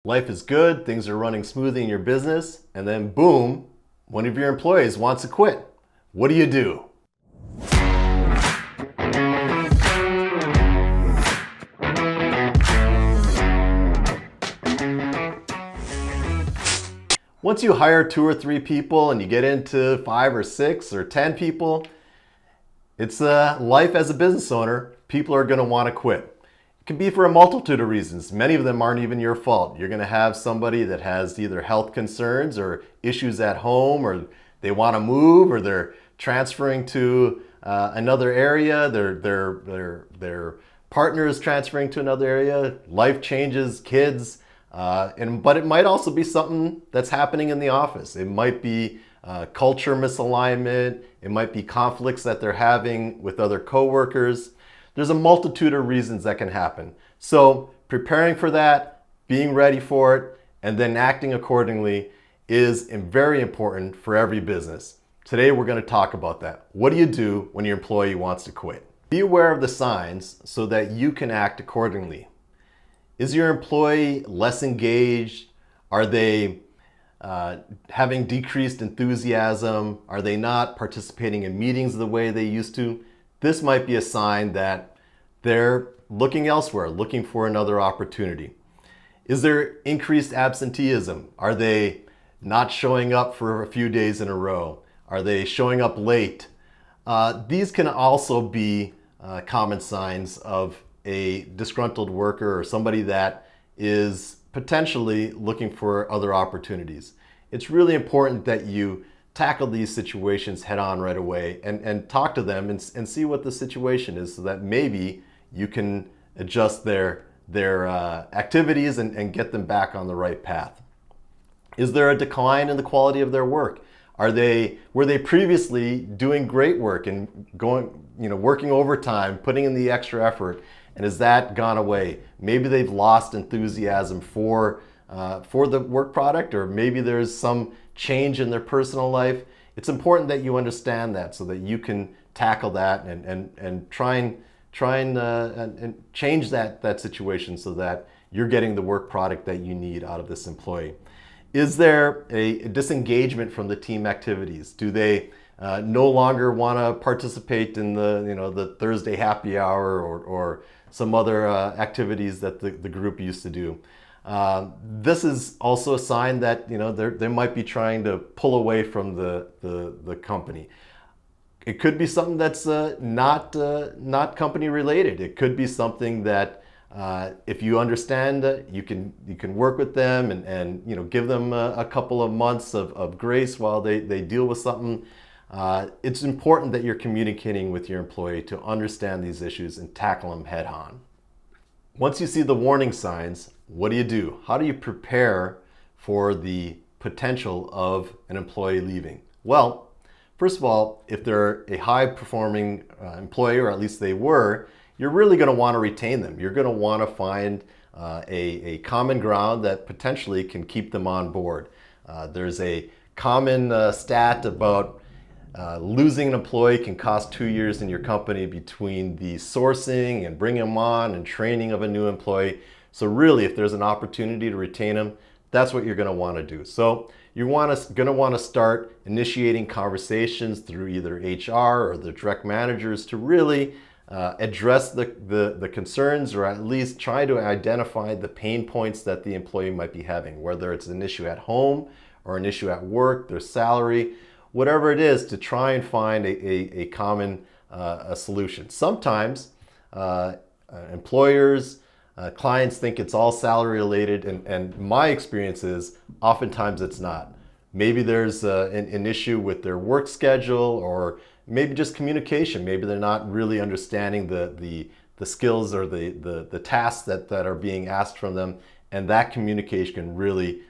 Life is good, things are running smoothly in your business, and then boom, one of your employees wants to quit. What do you do? Once you hire 2 or 3 people and you get into 5 or 6 or 10 people, it's life as a business owner. People are going to want to quit. It can be for a multitude of reasons. Many of them aren't even your fault. You're going to have somebody that has either health concerns or issues at home, or they want to move, or they're transferring to another area. Their partner is transferring to another area. Life changes, kids. But it might also be something that's happening in the office. It might be culture misalignment. It might be conflicts that they're having with other coworkers. There's a multitude of reasons that can happen. So preparing for that, being ready for it, and then acting accordingly is very important for every business. Today we're going to talk about that. What do you do when your employee wants to quit? Be aware of the signs so that you can act accordingly. Is your employee less engaged? Are they having decreased enthusiasm? Are they not participating in meetings the way they used to? This might be a sign that they're looking elsewhere, looking for another opportunity. Is there increased absenteeism? Are they not showing up for a few days in a row? Are they showing up late? These can also be common signs of a disgruntled worker or somebody that is potentially looking for other opportunities. It's really important that you tackle these situations head on right away and talk to them and see what the situation is, so that maybe you can adjust their activities and get them back on the right path. Is there a decline in the quality of their work? Were they previously doing great work and working overtime, putting in the extra effort, and has that gone away? Maybe they've lost enthusiasm for the work product, or maybe there's some change in their personal life. It's important that you understand that so that you can tackle that and try and change that situation so that you're getting the work product that you need out of this employee. Is there a disengagement from the team activities? Do they no longer want to participate in the Thursday happy hour or some other activities that the group used to do? This is also a sign that they might be trying to pull away from the company. It could be something that's not company related. It could be something that if you understand that you can work with them and give them a couple of months of grace while they deal with something. It's important that you're communicating with your employee to understand these issues and tackle them head on. Once you see the warning signs, what do? How do you prepare for the potential of an employee leaving? Well, first of all, if they're a high-performing employee, or at least they were, you're really going to want to retain them. You're going to want to find a common ground that potentially can keep them on board. There's a common stat about losing an employee can cost 2 years in your company between the sourcing and bringing them on and training of a new employee. So really, if there's an opportunity to retain them, that's what you're going to want to do. So you're going to want to start initiating conversations through either HR or the direct managers to really address the concerns, or at least try to identify the pain points that the employee might be having, whether it's an issue at home or an issue at work, their salary, whatever it is, to try and find a common solution. Sometimes employers, clients think it's all salary related, and my experience is oftentimes it's not. Maybe there's an issue with their work schedule, or maybe just communication. Maybe they're not really understanding the skills or the tasks that are being asked from them, and that communication can really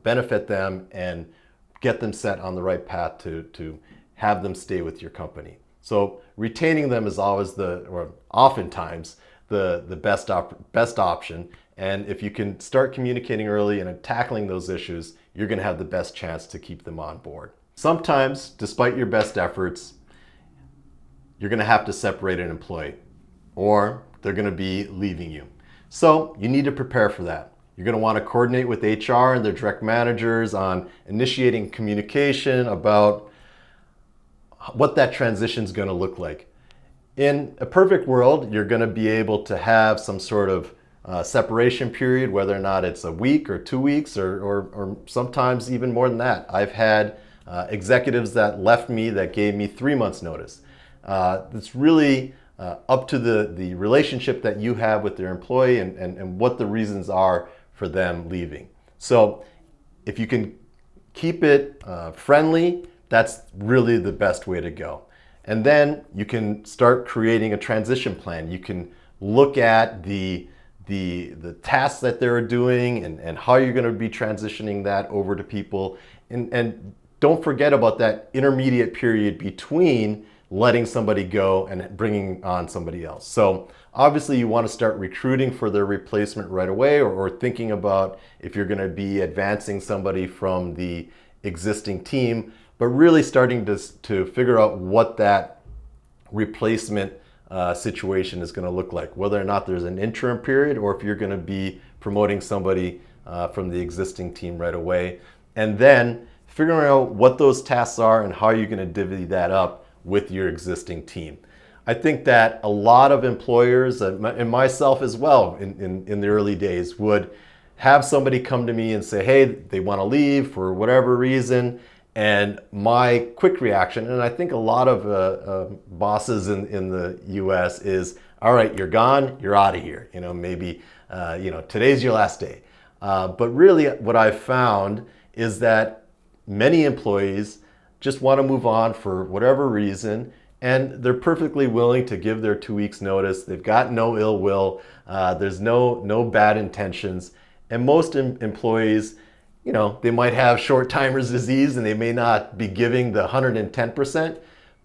benefit them and get them set on the right path to have them stay with your company. So retaining them is always or oftentimes the best option. And if you can start communicating early and tackling those issues, you're going to have the best chance to keep them on board. Sometimes, despite your best efforts, you're going to have to separate an employee, or they're going to be leaving you. So you need to prepare for that. You're going to want to coordinate with HR and their direct managers on initiating communication about what that transition is going to look like. In a perfect world, you're going to be able to have some sort of separation period, whether or not it's a week or 2 weeks or sometimes even more than that. I've had executives that left me that gave me 3 months notice. It's really up to the relationship that you have with your employee and what the reasons are for them leaving. So if you can keep it friendly, that's really the best way to go. And then you can start creating a transition plan. You can look at the tasks that they're doing and how you're going to be transitioning that over to people. And don't forget about that intermediate period between letting somebody go and bringing on somebody else. So obviously you want to start recruiting for their replacement right away, or thinking about if you're going to be advancing somebody from the existing team, but really starting to figure out what that replacement situation is going to look like, whether or not there's an interim period or if you're going to be promoting somebody from the existing team right away. And then figuring out what those tasks are and how you're going to divvy that up with your existing team. I think that a lot of employers, and myself as well in the early days, would have somebody come to me and say, hey, they want to leave for whatever reason. And my quick reaction, and I think a lot of bosses in the US is, all right, you're gone, you're out of here. Maybe today's your last day. But really what I've found is that many employees just want to move on for whatever reason, and they're perfectly willing to give their 2 weeks notice. They've got no ill will. There's no bad intentions. And most employees, they might have short timer's disease and they may not be giving the 110%,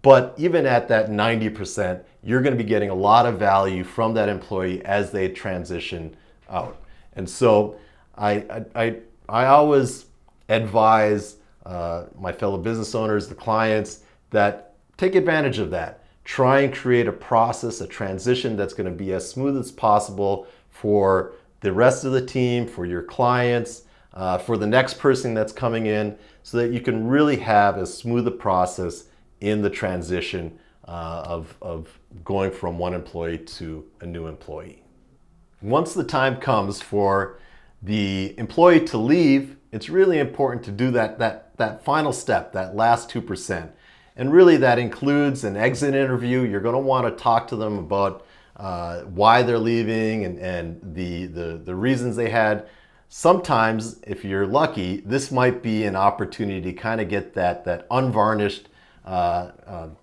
but even at that 90%, you're going to be getting a lot of value from that employee as they transition out. And so I always advise my fellow business owners, the clients, that take advantage of that. Try and create a process, a transition that's going to be as smooth as possible for the rest of the team, for your clients, for the next person that's coming in, so that you can really have as smooth a process in the transition of going from one employee to a new employee. Once the time comes for the employee to leave, it's really important to do that final step, that last 2%. And really that includes an exit interview. You're going to want to talk to them about why they're leaving and the reasons they had. Sometimes, if you're lucky, this might be an opportunity to kind of get that unvarnished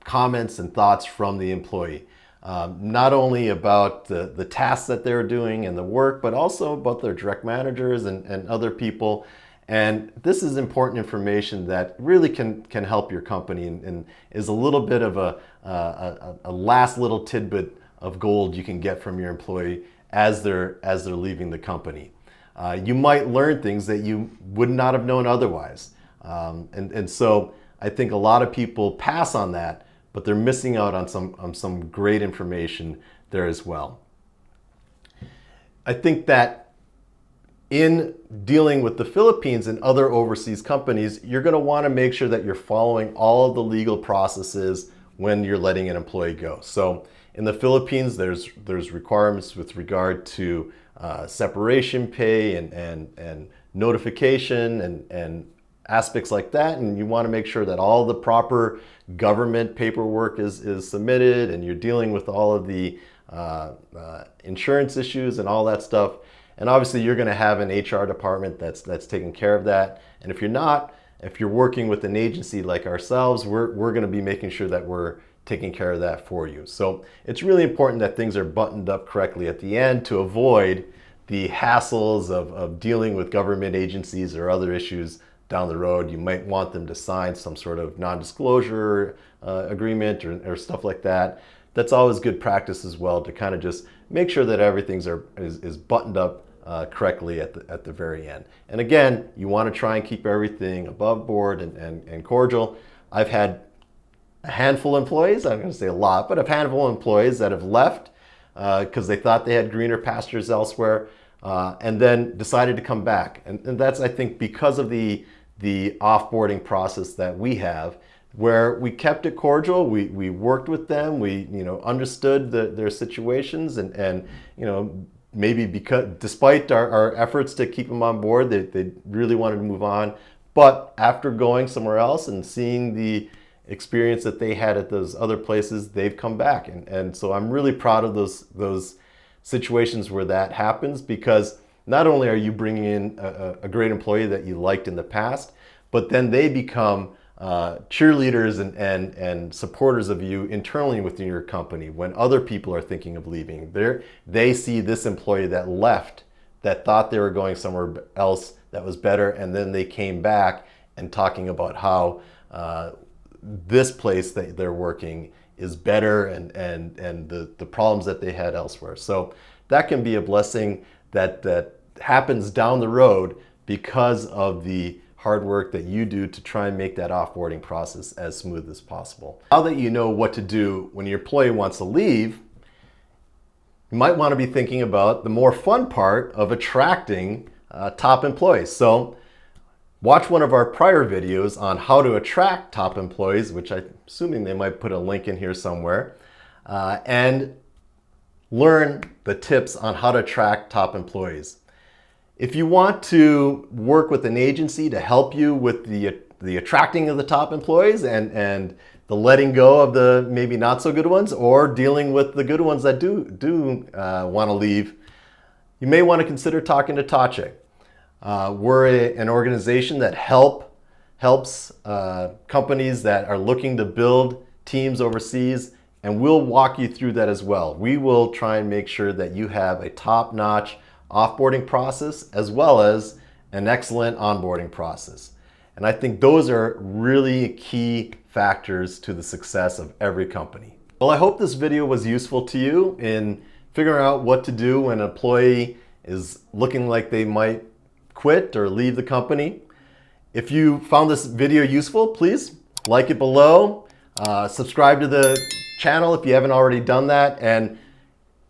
comments and thoughts from the employee. Not only about the tasks that they're doing and the work, but also about their direct managers and other people. And this is important information that really can help your company and is a little bit of a last little tidbit of gold you can get from your employee as they're leaving the company. You might learn things that you would not have known otherwise. And so I think a lot of people pass on that, but they're missing out on some great information there as well. I think that in dealing with the Philippines and other overseas companies, you're going to want to make sure that you're following all of the legal processes when you're letting an employee go. So in the Philippines, there's requirements with regard to separation pay and notification and aspects like that, and you want to make sure that all the proper government paperwork is submitted, and you're dealing with all of the insurance issues and all that stuff. And obviously you're going to have an HR department that's taking care of that. And if you're working with an agency like ourselves, we're going to be making sure that we're taking care of that for you. So it's really important that things are buttoned up correctly at the end to avoid the hassles of dealing with government agencies or other issues down the road. You might want them to sign some sort of non-disclosure agreement or stuff like that. That's always good practice as well, to kind of just make sure that everything is buttoned up correctly at the very end. And again, you want to try and keep everything above board and cordial. I've had a handful of employees, I'm going to say a lot, but a handful of employees that have left because they thought they had greener pastures elsewhere. and then decided to come back. And that's, I think, because of the offboarding process that we have, where we kept it cordial, we worked with them, we understood their situations, and maybe because despite our efforts to keep them on board, they really wanted to move on. But after going somewhere else and seeing the experience that they had at those other places, they've come back. And so I'm really proud of those situations where that happens, because not only are you bringing in a great employee that you liked in the past, but then they become cheerleaders and supporters of you internally within your company. When other people are thinking of leaving, they see this employee that left, that thought they were going somewhere else that was better, and then they came back and talking about how this place that they're working is better, and the problems that they had elsewhere. So that can be a blessing that happens down the road because of the hard work that you do to try and make that offboarding process as smooth as possible. Now that you know what to do when your employee wants to leave, you might want to be thinking about the more fun part of attracting top employees. So watch one of our prior videos on how to attract top employees, which I'm assuming they might put a link in here somewhere, and learn the tips on how to attract top employees. If you want to work with an agency to help you with the attracting of the top employees and the letting go of the maybe not so good ones, or dealing with the good ones that do want to leave, you may want to consider talking to Tahche. We're an organization that helps companies that are looking to build teams overseas, and we'll walk you through that as well. We will try and make sure that you have a top-notch offboarding process as well as an excellent onboarding process. And I think those are really key factors to the success of every company. Well, I hope this video was useful to you in figuring out what to do when an employee is looking like they might quit or leave the company. If you found this video useful, please like it below, subscribe to the channel if you haven't already done that, and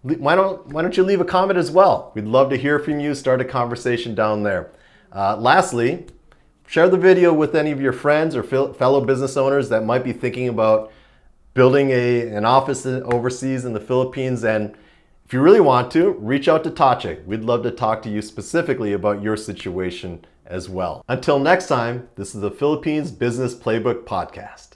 why don't you leave a comment as well? We'd love to hear from you, start a conversation down there. Lastly, share the video with any of your friends or fellow business owners that might be thinking about building an office overseas in the Philippines. And if you really want to, reach out to Tahche. We'd love to talk to you specifically about your situation as well. Until next time, this is the Philippines Business Playbook podcast.